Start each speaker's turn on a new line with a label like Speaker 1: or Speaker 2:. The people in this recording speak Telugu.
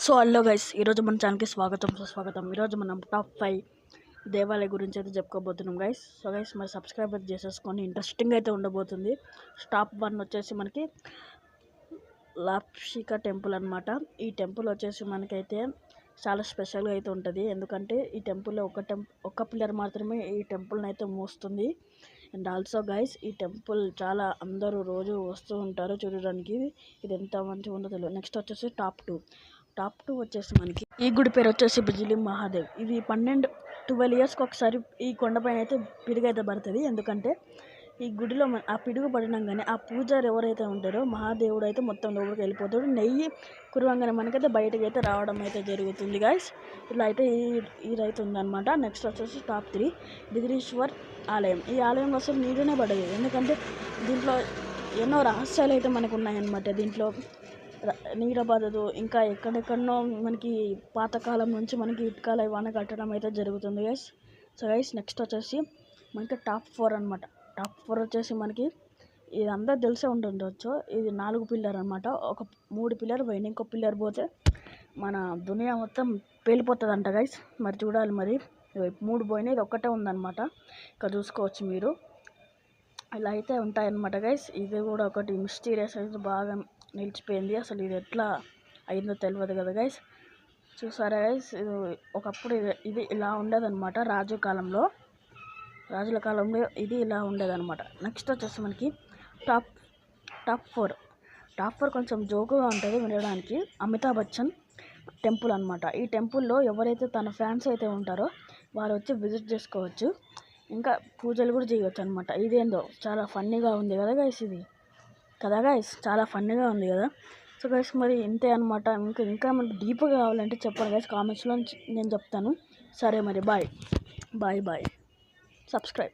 Speaker 1: సో హలో గైస్, ఈరోజు మన ఛానల్కి సుస్వాగతం. ఈరోజు మనం టాప్ 5 దేవాలయ గురించి అయితే చెప్పుకోబోతున్నాం గైస్. సో గైస్, మరి సబ్స్క్రైబ్ అయితే చేసేసుకొని ఇంట్రెస్టింగ్ అయితే ఉండబోతుంది. టాప్ 1 వచ్చేసి మనకి లాప్షికా టెంపుల్ అనమాట. ఈ టెంపుల్ వచ్చేసి మనకైతే చాలా స్పెషల్గా అయితే ఉంటుంది. ఎందుకంటే ఈ టెంపుల్లో ఒక పిల్లర్ మాత్రమే ఈ టెంపుల్ని అయితే మోస్తుంది. అండ్ ఆల్సో గైస్, ఈ టెంపుల్ చాలా అందరూ రోజు వస్తూ ఉంటారు చూడడానికి. ఇది ఎంత మంచిగా ఉందో తెలియదు. నెక్స్ట్ వచ్చేసి టాప్ 2 వచ్చేసి మనకి ఈ గుడి పేరు వచ్చేసి బిజిలి మహాదేవ్. ఇది 12 ఇయర్స్కి ఒకసారి ఈ కొండపైన అయితే పిడుగు అయితే పడుతుంది. ఎందుకంటే ఈ గుడిలో ఆ పిడుగు పడినాగానే ఆ పూజారి ఎవరైతే ఉంటారో మహాదేవుడు అయితే మొత్తం లోపలికి వెళ్ళిపోతాడు. నెయ్యి కురవంగానే మనకైతే బయటకు అయితే రావడం అయితే జరుగుతుంది గైస్. ఇలా అయితే ఇది అయితే ఉందన్నమాట. నెక్స్ట్ వచ్చేసి టాప్ 3 బిదిరీశ్వర్ ఆలయం. ఈ ఆలయంలో అసలు నీరునే పడదు. ఎందుకంటే దీంట్లో ఎన్నో రహస్యాలు అయితే మనకు ఉన్నాయన్నమాట. దీంట్లో నీడ పడదు. ఇంకా ఎక్కడెక్కడనో మనకి పాతకాలం నుంచి మనకి ఇటుకలు ఇవన్నీ కట్టడం అయితే జరుగుతుంది గైస్. సో గైస్, నెక్స్ట్ వచ్చేసి మనకి టాప్ 4 అనమాట. టాప్ 4 వచ్చేసి మనకి ఇది అందరూ తెలిసే ఉండవచ్చు. ఇది 4 పిల్లర్ అనమాట. ఒక 3 పిల్లర్ పోయింది, ఇంకో పిల్లర్ పోతే మన దునియా మొత్తం పేలిపోతుంది అంట గైస్. మరి చూడాలి. మరి 3 పోయినాయి, ఇది ఒక్కటే ఉందన్నమాట. ఇక్కడ చూసుకోవచ్చు మీరు. ఇలా అయితే ఉంటాయన్నమాట గైస్. ఇది కూడా ఒకటి మిస్టీరియస్ అయితే బాగా నిలిచిపోయింది. అసలు ఇది ఎట్లా అయిందో తెలియదు కదా గైస్. చూసారా గైస్, ఇది ఒకప్పుడు ఇది ఇలా ఉండేదన్నమాట. రాజుల కాలంలో ఇది ఇలా ఉండేదన్నమాట. నెక్స్ట్ వచ్చేసి మనకి టాప్ 4 కొంచెం జోకుగా ఉంటుంది వినడానికి. అమితాబ్ బచ్చన్ టెంపుల్ అనమాట. ఈ టెంపుల్లో ఎవరైతే తన ఫ్యాన్స్ అయితే ఉంటారో వారు వచ్చి విజిట్ చేసుకోవచ్చు. ఇంకా పూజలు కూడా చేయవచ్చు అనమాట. ఇదేందో చాలా ఫన్నీగా ఉంది కదా గైస్. చాలా ఫన్నీగా ఉంది కదా. సో గైస్, మరి ఇంతే అనమాట. ఇంకా మనకి డీప్గా కావాలంటే చెప్పండి గైస్, కామెంట్స్లో నేను చెప్తాను. సరే మరి బాయ్. సబ్స్క్రైబ్.